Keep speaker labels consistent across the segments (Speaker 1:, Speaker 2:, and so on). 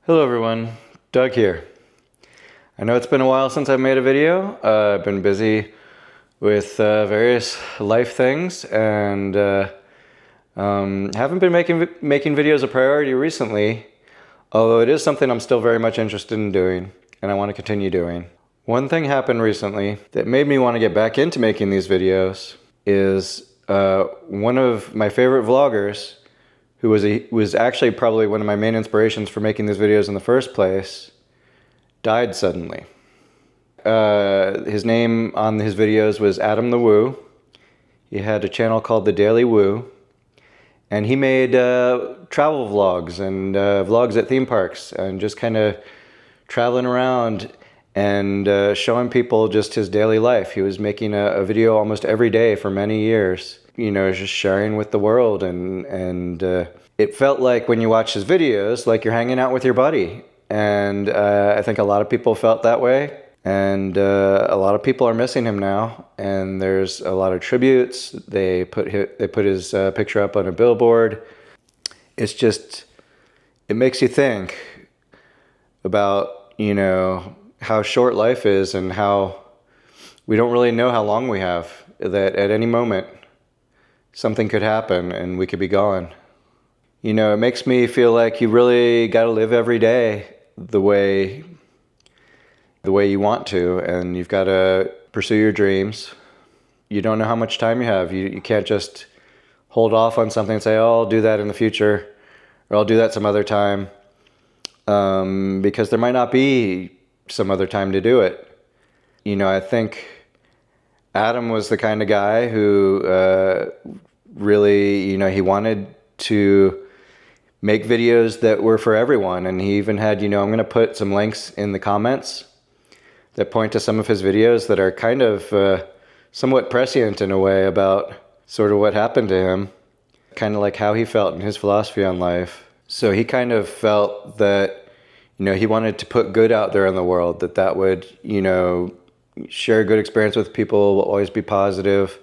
Speaker 1: Hello everyone, Doug here. I know it's been a while since I've made a video. I've been busy with various life things and haven't been making videos a priority recently, although it is something I'm still very much interested in doing and I want to continue doing. One thing happened recently that made me want to get back into making these videos is one of my favorite vloggers, who was actually probably one of my main inspirations for making these videos in the first place, died suddenly. His name on his videos was Adam the Woo. He had a channel called The Daily Woo, and he made travel vlogs and vlogs at theme parks and just kind of traveling around and showing people just his daily life. He was making a video almost every day for many years, you know, just sharing with the world, and it felt like when you watch his videos, like you're hanging out with your buddy. And I think a lot of people felt that way, and a lot of people are missing him now. And there's a lot of tributes. They put his picture up on a billboard. It's just, it makes you think about, you know, how short life is and how we don't really know how long we have, that at any moment something could happen and we could be gone. You know, it makes me feel like you really got to live every day the way you want to, and you've got to pursue your dreams. You don't know how much time you have. You can't just hold off on something and say, oh, I'll do that in the future, or I'll do that some other time, because there might not be some other time to do it. You know, I think Adam was the kind of guy who really, you know, he wanted to make videos that were for everyone. And he even had, you know, I'm going to put some links in the comments that point to some of his videos that are kind of somewhat prescient in a way about sort of what happened to him, kind of like how he felt in his philosophy on life. So he kind of felt that, you know, he wanted to put good out there in the world, that would, you know, share a good experience with people, always be positive,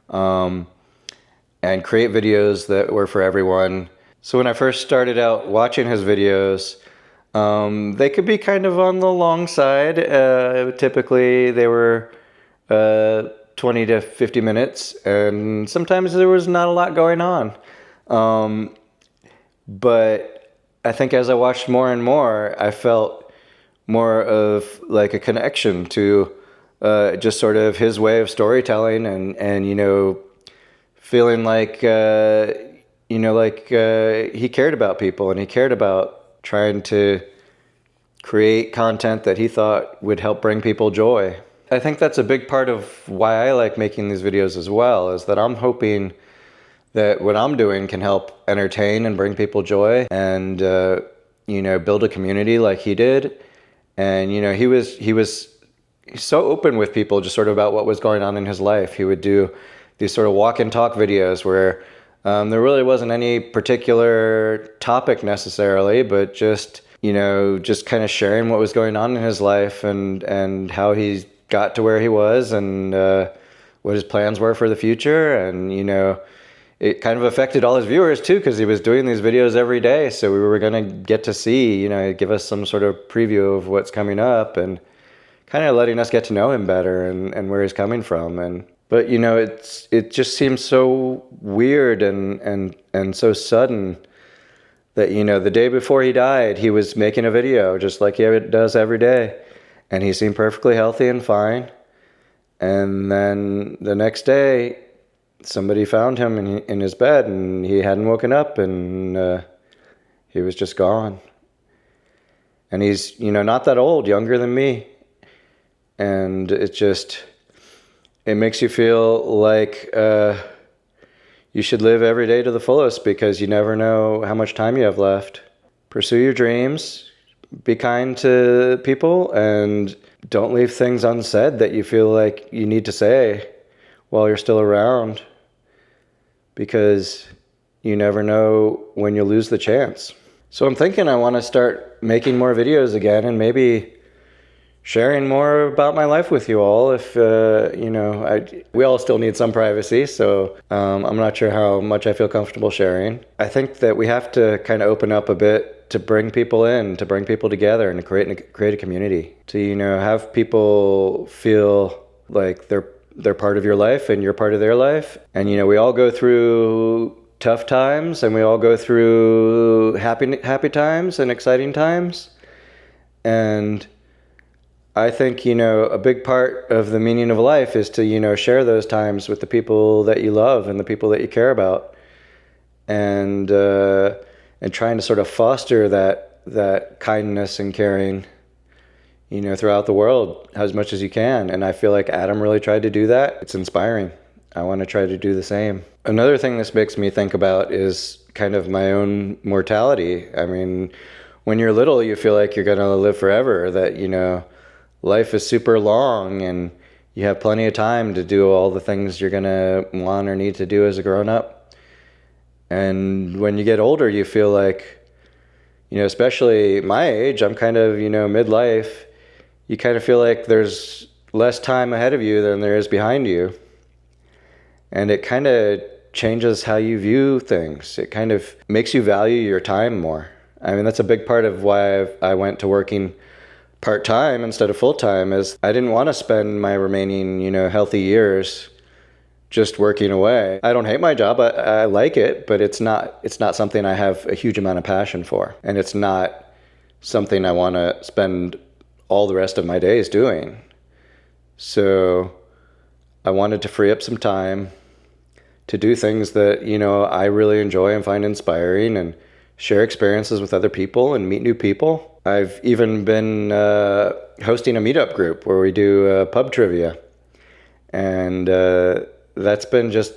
Speaker 1: and create videos that were for everyone. So when I first started out watching his videos, they could be kind of on the long side. Typically they were 20 to 50 minutes, and sometimes there was not a lot going on. But I think as I watched more and more, I felt more of like a connection to just sort of his way of storytelling, and you know, feeling like you know, like he cared about people, and he cared about trying to create content that he thought would help bring people joy. I think that's a big part of why I like making these videos as well, is that I'm hoping that what I'm doing can help entertain and bring people joy, and you know, build a community like he did. And you know, he's so open with people, just sort of about what was going on in his life. He would do these sort of walk and talk videos where there really wasn't any particular topic necessarily, but just, you know, just kind of sharing what was going on in his life, and how he got to where he was, and what his plans were for the future. And you know, it kind of affected all his viewers too, because he was doing these videos every day. So we were going to get to see, you know, give us some sort of preview of what's coming up, and kind of letting us get to know him better, and where he's coming from. But you know, it just seems so weird and so sudden that, you know, the day before he died, he was making a video just like he does every day, and he seemed perfectly healthy and fine. And then the next day, somebody found him in his bed, and he hadn't woken up, and he was just gone. And he's, you know, not that old, younger than me. And it makes you feel like you should live every day to the fullest, because you never know how much time you have left. Pursue your dreams, be kind to people, and don't leave things unsaid that you feel like you need to say while you're still around, because you never know when you'll lose the chance. So I'm thinking I want to start making more videos again, and maybe sharing more about my life with you all. If you know, we all still need some privacy, so I'm not sure how much I feel comfortable sharing. I think that we have to kind of open up a bit to bring people in, to bring people together, and to create a community. To, you know, have people feel like they're part of your life and you're part of their life. And, you know, we all go through tough times, and we all go through happy times and exciting times. And I think, you know, a big part of the meaning of life is to, you know, share those times with the people that you love and the people that you care about, and trying to sort of foster that kindness and caring, you know, throughout the world as much as you can. And I feel like Adam really tried to do that. It's inspiring. I want to try to do the same. Another thing this makes me think about is kind of my own mortality. I mean, when you're little, you feel like you're going to live forever, that, you know, life is super long and you have plenty of time to do all the things you're going to want or need to do as a grown-up. And when you get older, you feel like, you know, especially my age, I'm kind of, you know, midlife, you kind of feel like there's less time ahead of you than there is behind you. And it kind of changes how you view things. It kind of makes you value your time more. I mean, that's a big part of why I went to working part-time instead of full-time, is I didn't want to spend my remaining, you know, healthy years just working away. I don't hate my job. I like it, but it's not something I have a huge amount of passion for. And it's not something I want to spend all the rest of my days doing. So I wanted to free up some time to do things that, you know, I really enjoy and find inspiring, and share experiences with other people and meet new people. I've even been hosting a meetup group where we do pub trivia. And that's been just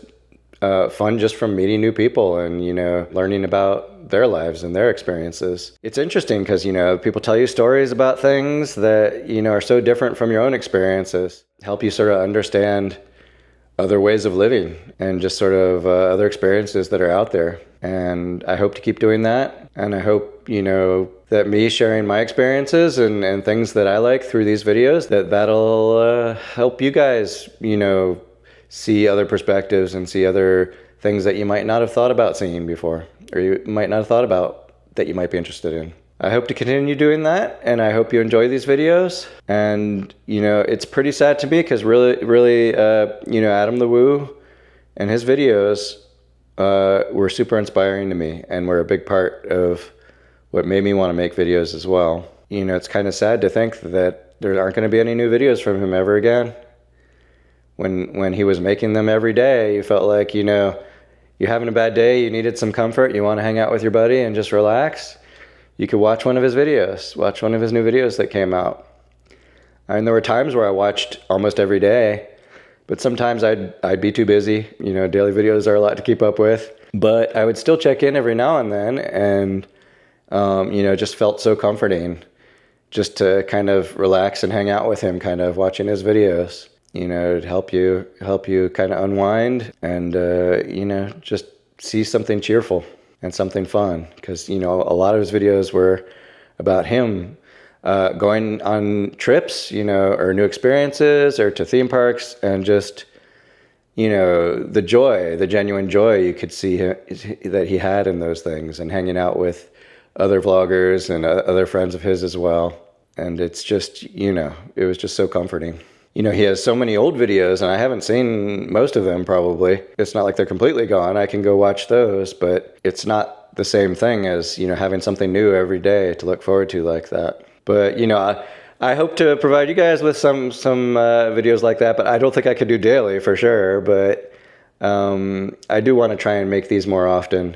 Speaker 1: fun, just from meeting new people and, you know, learning about their lives and their experiences. It's interesting because, you know, people tell you stories about things that, you know, are so different from your own experiences, help you sort of understand other ways of living and just sort of other experiences that are out there. And I hope to keep doing that. And I hope, you know, that me sharing my experiences and things that I like through these videos, that'll help you guys, you know, see other perspectives and see other things that you might not have thought about seeing before, or you might not have thought about that you might be interested in. I hope to continue doing that, and I hope you enjoy these videos. And, you know, it's pretty sad to me because really, you know, Adam the Woo and his videos were super inspiring to me, and were a big part of what made me want to make videos as well. You know, it's kind of sad to think that there aren't going to be any new videos from him ever again. When he was making them every day, you felt like, you know, you're having a bad day, you needed some comfort, you want to hang out with your buddy and just relax, you could watch one of his videos, watch one of his new videos that came out. I mean, there were times where I watched almost every day, but sometimes I'd be too busy. You know, daily videos are a lot to keep up with. But I would still check in every now and then, and, you know, just felt so comforting just to kind of relax and hang out with him, kind of watching his videos. You know, it'd help you kind of unwind and, you know, just see something cheerful and something fun. Because, you know, a lot of his videos were about him going on trips, you know, or new experiences, or to theme parks, and just, you know, the joy, the genuine joy you could see that he had in those things, and hanging out with other vloggers and other friends of his as well. And it's just, you know, it was just so comforting. You know, he has so many old videos, and I haven't seen most of them probably. It's not like they're completely gone. I can go watch those, but it's not the same thing as, you know, having something new every day to look forward to like that. But, you know, I hope to provide you guys with some videos like that, but I don't think I could do daily for sure. But I do want to try and make these more often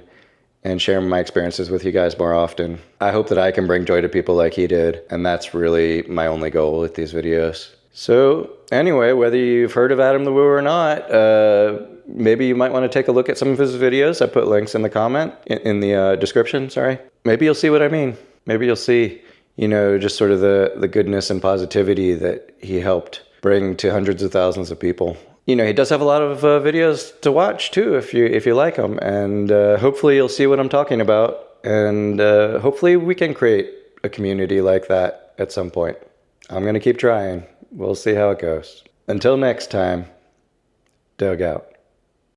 Speaker 1: and share my experiences with you guys more often. I hope that I can bring joy to people like he did, and that's really my only goal with these videos. So anyway, whether you've heard of Adam the Woo or not, maybe you might want to take a look at some of his videos. I put links in the description, sorry. Maybe you'll see what I mean. Maybe you'll see, you know, just sort of the goodness and positivity that he helped bring to hundreds of thousands of people. You know, he does have a lot of videos to watch too, if you like them. And hopefully you'll see what I'm talking about. And hopefully we can create a community like that at some point. I'm going to keep trying. We'll see how it goes. Until next time, Doug out.